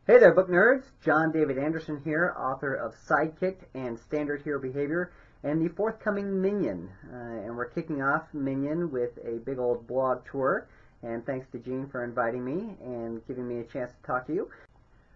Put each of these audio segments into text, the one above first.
Hey there, book nerds. John David Anderson here, author of Sidekicked and Standard Hero Behavior, and the forthcoming Minion. And we're kicking off Minion with a big old blog tour. And thanks to Gene for inviting me and giving me a chance to talk to you.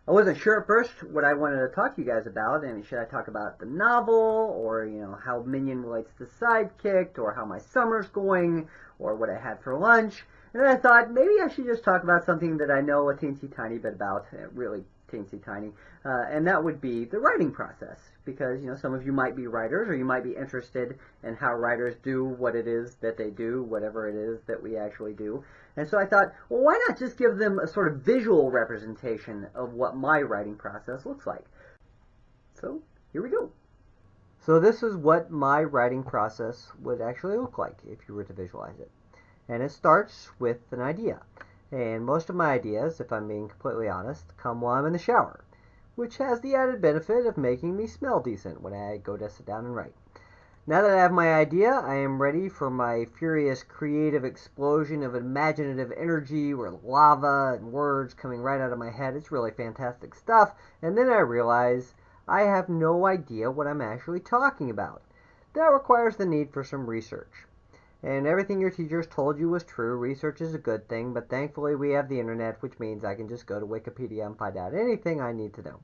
I wasn't sure at first what I wanted to talk to you guys about, and should I talk about the novel, or how Minion relates to Sidekicked, or how my summer's going, or what I had for lunch. And then I thought maybe I should just talk about something that I know a teensy tiny bit about, really teensy tiny, and that would be the writing process. Because some of you might be writers, or you might be interested in how writers do what it is that they do, whatever it is that we actually do. And so I thought, well, why not just give them a sort of visual representation of what my writing process looks like? So here we go. So this is what my writing process would actually look like if you were to visualize it. And it starts with an idea. And most of my ideas, if I'm being completely honest, come while I'm in the shower, which has the added benefit of making me smell decent when I go to sit down and write. Now that I have my idea, I am ready for my furious creative explosion of imaginative energy where lava and words coming right out of my head. It's really fantastic stuff. And then I realize I have no idea what I'm actually talking about. That requires the need for some research. And everything your teachers told you was true. Research is a good thing, but thankfully we have the internet, which means I can just go to Wikipedia and find out anything I need to know.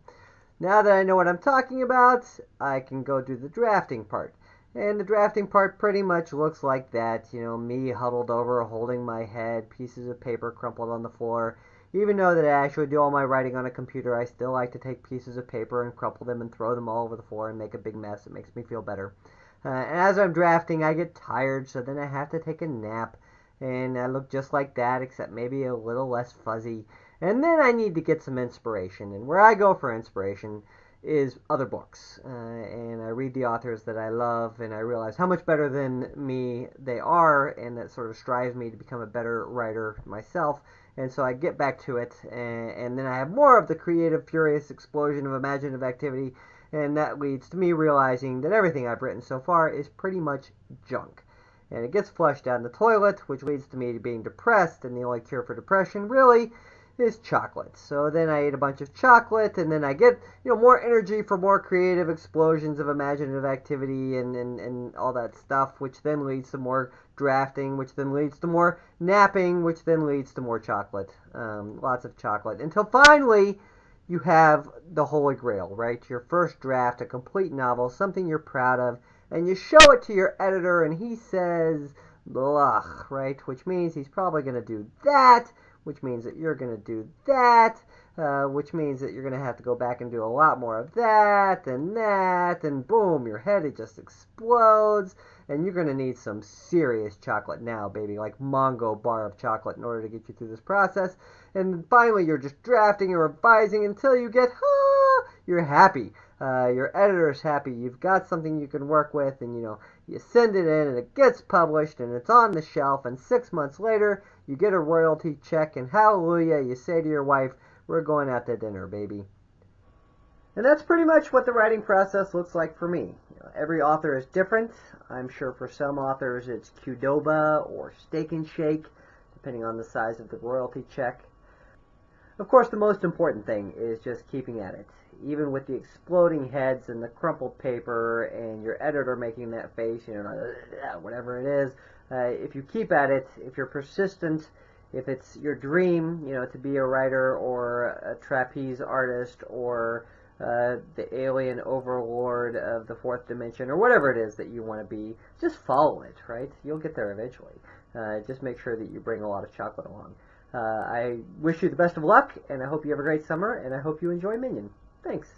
Now that I know what I'm talking about, I can go do the drafting part. And the drafting part pretty much looks like that, me huddled over, holding my head, pieces of paper crumpled on the floor. Even though that I actually do all my writing on a computer, I still like to take pieces of paper and crumple them and throw them all over the floor and make a big mess. It makes me feel better. And as I'm drafting, I get tired, so then I have to take a nap. And I look just like that, except maybe a little less fuzzy. And then I need to get some inspiration. And where I go for inspiration is other books. And I read the authors that I love, and I realize how much better than me they are, and that sort of strives me to become a better writer myself. And so I get back to it, and then I have more of the creative, furious explosion of imaginative activity. And that leads to me realizing that everything I've written so far is pretty much junk. And it gets flushed down the toilet, which leads to me being depressed, and the only cure for depression really is chocolate. So then I eat a bunch of chocolate, and then I get more energy for more creative explosions of imaginative activity and all that stuff, which then leads to more drafting, which then leads to more napping, which then leads to more chocolate. Lots of chocolate. Until finally you have the Holy Grail, right? Your first draft, a complete novel, something you're proud of, and you show it to your editor, and he says, blah, right? Which means he's probably going to do that, which means that you're going to do that, which means that you're going to have to go back and do a lot more of that, and boom, your head, it just explodes, and you're going to need some serious chocolate now, baby, like Mongo bar of chocolate in order to get you through this process. And finally, you're just drafting and revising until you get, you're happy. Your editor's happy. You've got something you can work with, and you send it in, and it gets published, and it's on the shelf, and 6 months later, you get a royalty check, and hallelujah, you say to your wife, we're going out to dinner, baby. And that's pretty much what the writing process looks like for me. Every author is different. I'm sure for some authors it's Qdoba or Steak and Shake, depending on the size of the royalty check. Of course, the most important thing is just keeping at it. Even with the exploding heads and the crumpled paper and your editor making that face, whatever it is, if you keep at it, if you're persistent, if it's your dream, to be a writer or a trapeze artist or the alien overlord of the fourth dimension or whatever it is that you want to be, just follow it, right? You'll get there eventually. Just make sure that you bring a lot of chocolate along. I wish you the best of luck, and I hope you have a great summer, and I hope you enjoy Minion. Thanks.